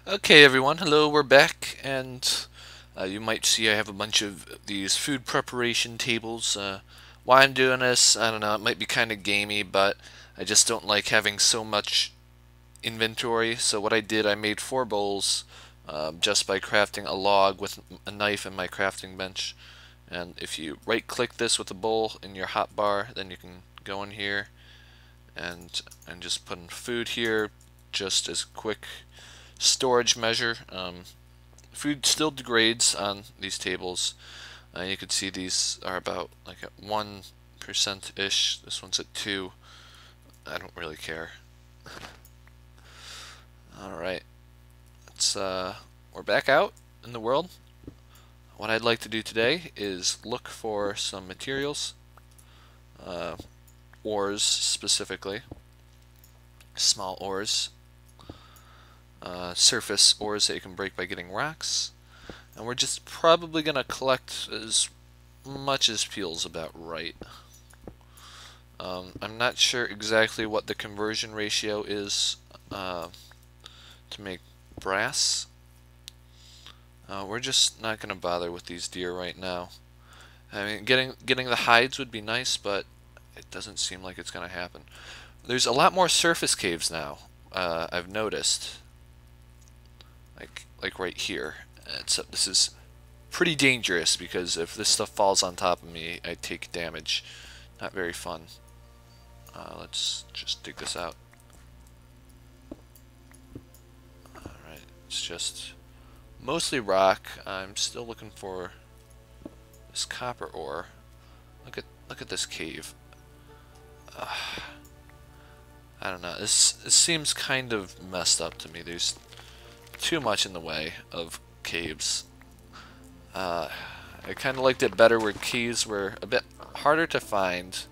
Okay, everyone. Hello, we're back, and you might see I have a bunch of these food preparation tables. Why I'm doing this, I don't know. It might be kind of gamey, but I just don't like having so much inventory. So what I did, I made 4 bowls just by crafting a log with a knife and my crafting bench. And if you right-click this with a bowl in your hotbar, then you can go in here and just put in food here, just as quick storage measure. Food still degrades on these tables. You can see these are about like at 1% ish. This one's at 2. I don't really care. Alright, let's we're back out in the world. What I'd like to do today is look for some materials, ores specifically, small ores, surface ores that you can break by getting rocks. And we're just probably going to collect as much as feels about right. I'm not sure exactly what the conversion ratio is to make brass. We're just not going to bother with these deer right now. I mean, getting the hides would be nice, but it doesn't seem like it's going to happen. There's a lot more surface caves now. I've noticed, like right here. Except this is pretty dangerous because if this stuff falls on top of me, I take damage. Not very fun. Let's just dig this out. Alright, it's just mostly rock. I'm still looking for this copper ore. Look at this cave. I don't know. This seems kind of messed up to me. There's too much in the way of caves. I kind of liked it better where caves were a bit harder to find.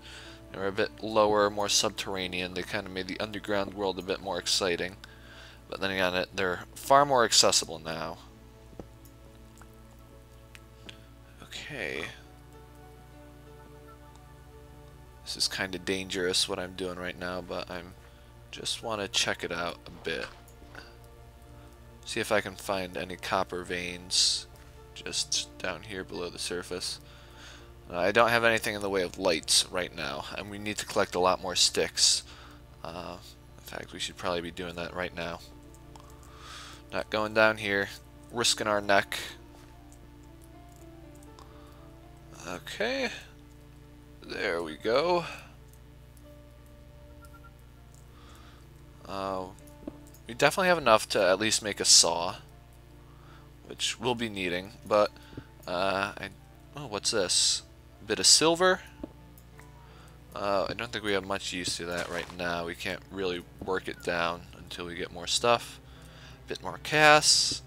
They were a bit lower, more subterranean. They kind of made the underground world a bit more exciting. But then again, they're far more accessible now. Okay. This is kind of dangerous what I'm doing right now, but I'm just want to check it out a bit. See if I can find any copper veins just down here below the surface. I don't have anything in the way of lights right now, and we need to collect a lot more sticks. In fact, we should probably be doing that right now. Not going down here, risking our neck. Okay, there we go. We definitely have enough to at least make a saw, which we'll be needing, but oh, what's this? A bit of silver? I don't think we have much use to that right now. We can't really work it down until we get more stuff. A bit more casts.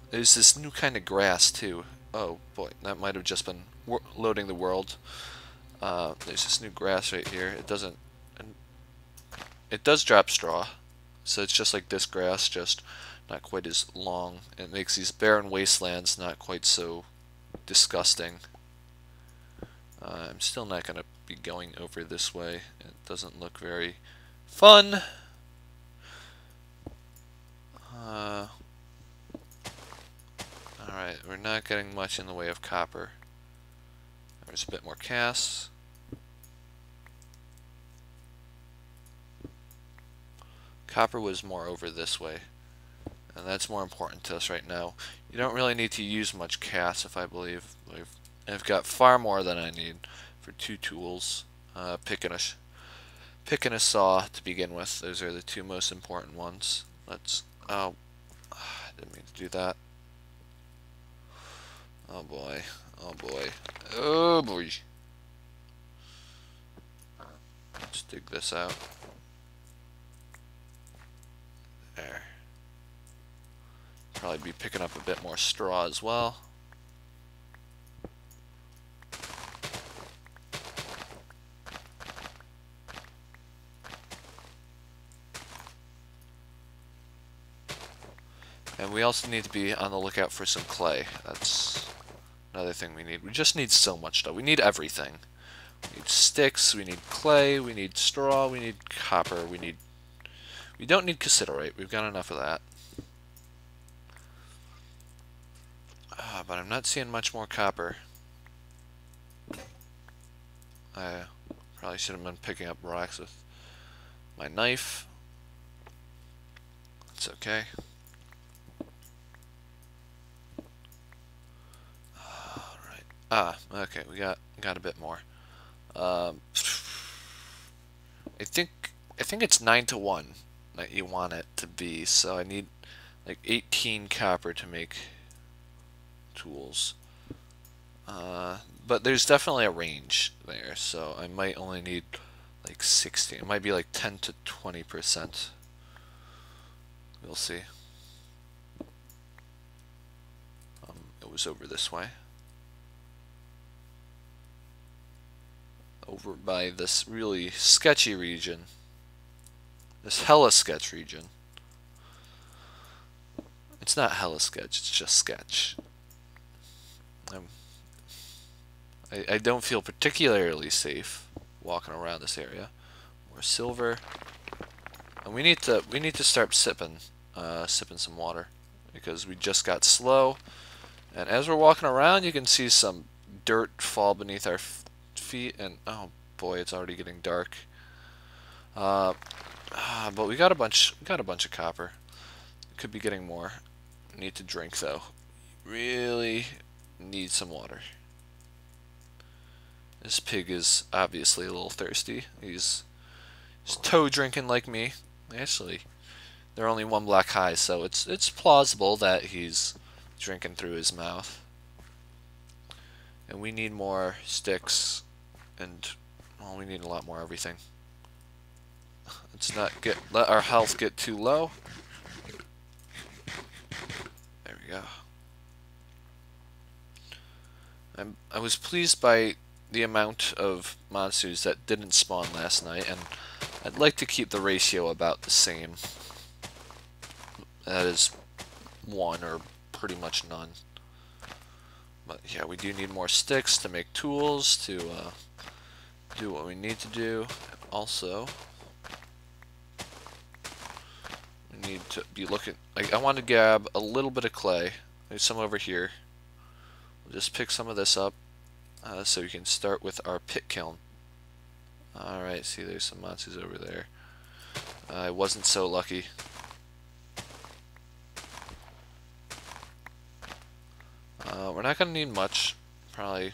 There's this new kind of grass too. Oh boy, that might have just been loading the world. There's this new grass right here. It does drop straw, so it's just like this grass, just not quite as long. It makes these barren wastelands not quite so disgusting. I'm still not going to be going over this way. It doesn't look very fun. Alright, we're not getting much in the way of copper. There's a bit more casts. Copper was more over this way, and that's more important to us right now. You don't really need to use much cast, if I believe. I've got far more than I need for 2 tools. Pick and a saw to begin with. Those are the 2 most important ones. Oh, I didn't mean to do that. Oh boy, oh boy, oh boy. Let's dig this out. There. Probably be picking up a bit more straw as well. And we also need to be on the lookout for some clay. That's another thing we need. We just need so much stuff. We need everything. We need sticks, we need clay, we need straw, we need copper, we need We don't need cassiterite. We've got enough of that. But I'm not seeing much more copper. I probably should have been picking up rocks with my knife. It's okay. Alright. Okay, we got a bit more. I think it's 9 to 1 that you want it to be, so I need like 18 copper to make tools. But there's definitely a range there, so I might only need like 16. It might be like 10 to 20%. We'll see. It was over this way. Over by this really sketchy region. This hella sketch region. It's not hella sketch, it's just sketch. I don't feel particularly safe walking around this area. More silver. And we need to start sipping some water because we just got slow. And as we're walking around, you can see some dirt fall beneath our feet, and oh boy, it's already getting dark. But we got a bunch of copper. Could be getting more. Need to drink though. Really need some water. This pig is obviously a little thirsty. He's toe drinking like me. Actually, they're only one block high, so it's plausible that he's drinking through his mouth. And we need more sticks, and well, we need a lot more everything. Let's not let our health get too low. There we go. I was pleased by the amount of monsters that didn't spawn last night, and I'd like to keep the ratio about the same. That is 1 or pretty much none. But yeah, we do need more sticks to make tools to do what we need to do. Also, we need to be looking. I want to grab a little bit of clay. There's some over here. We'll just pick some of this up so we can start with our pit kiln. Alright, see there's some monsters over there. I wasn't so lucky. We're not going to need much. Probably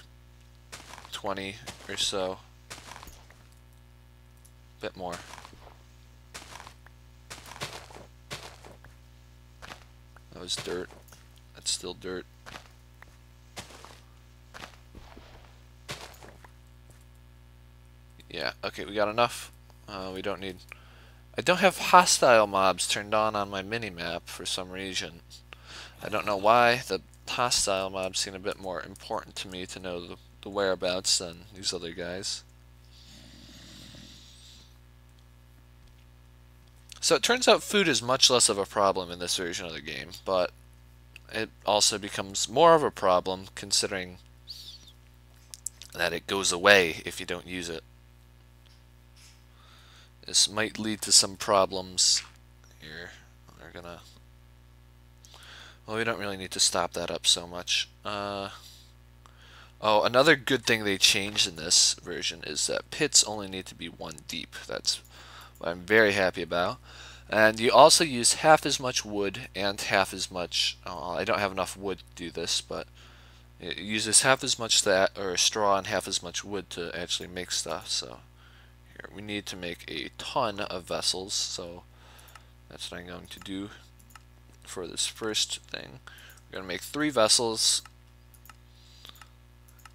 20 or so. Bit more. That was dirt. That's still dirt. Yeah, okay, we got enough. We don't need... I don't have hostile mobs turned on my mini-map for some reason. I don't know why. The hostile mobs seem a bit more important to me to know the whereabouts than these other guys. So it turns out food is much less of a problem in this version of the game, but it also becomes more of a problem considering that it goes away if you don't use it. This might lead to some problems here. We're gonna... Well, we don't really need to stop that up so much. Oh, another good thing they changed in this version is that pits only need to be 1 deep. That's what I'm very happy about. And you also use half as much wood and half as much... I don't have enough wood to do this, but it uses half as much straw and half as much wood to actually make stuff. So here we need to make a ton of vessels, so that's what I'm going to do for this first thing. We're going to make 3 vessels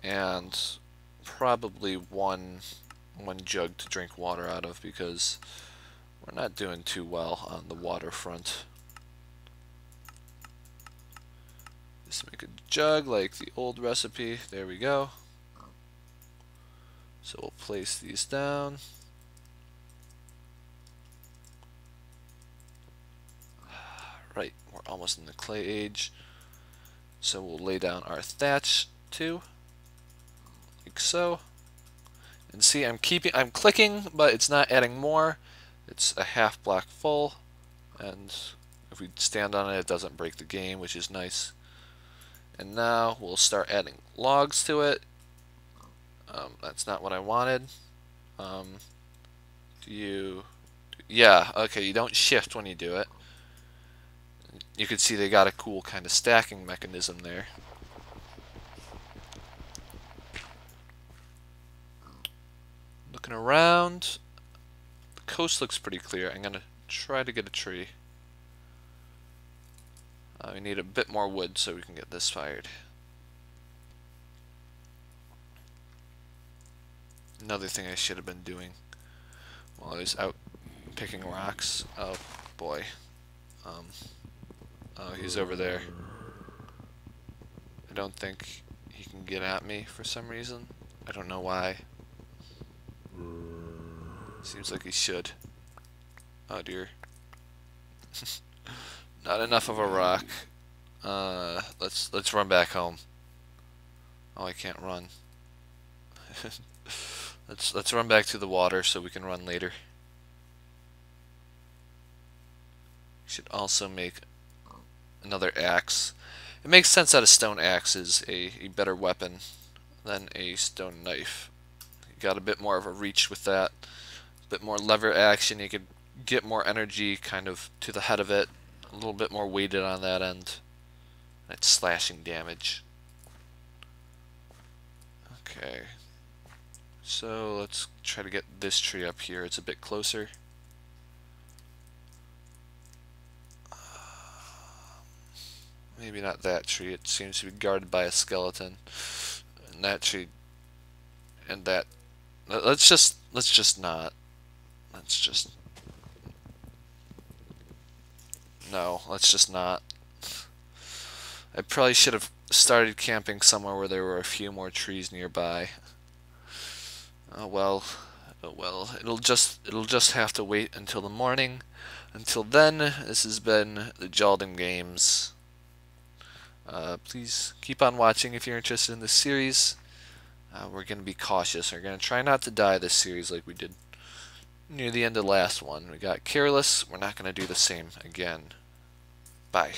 and probably one jug to drink water out of because we're not doing too well on the waterfront. Just make a jug like the old recipe. There we go. So we'll place these down. Right, we're almost in the clay age. So we'll lay down our thatch too. Like so. And see, I'm clicking, but it's not adding more. It's a half block full, and if we stand on it, it doesn't break the game, which is nice. And now we'll start adding logs to it. That's not what I wanted. Yeah, okay, you don't shift when you do it. You can see they got a cool kind of stacking mechanism there. Looking around, the coast looks pretty clear. I'm gonna try to get a tree. We need a bit more wood so we can get this fired. Another thing I should have been doing while I was out picking rocks. Oh boy. Oh, he's over there. I don't think he can get at me for some reason. I don't know why. Seems like he should. Oh dear. Not enough of a rock. Let's run back home. Oh, I can't run. Let's run back to the water so we can run later. Should also make another axe. It makes sense that a stone axe is a better weapon than a stone knife. You got a bit more of a reach with that. A bit more lever action. You could get more energy kind of to the head of it. A little bit more weighted on that end. It's slashing damage. Okay. So let's try to get this tree up here. It's a bit closer. Maybe not that tree. It seems to be guarded by a skeleton. And that tree and that. Let's just not. Let's just no. Let's just not. I probably should have started camping somewhere where there were a few more trees nearby. Oh well. Oh well. It'll just have to wait until the morning. Until then, this has been the Jalden Games. Please keep on watching if you're interested in this series. We're going to be cautious. We're going to try not to die this series like we did near the end of the last one. We got careless. We're not going to do the same again. Bye.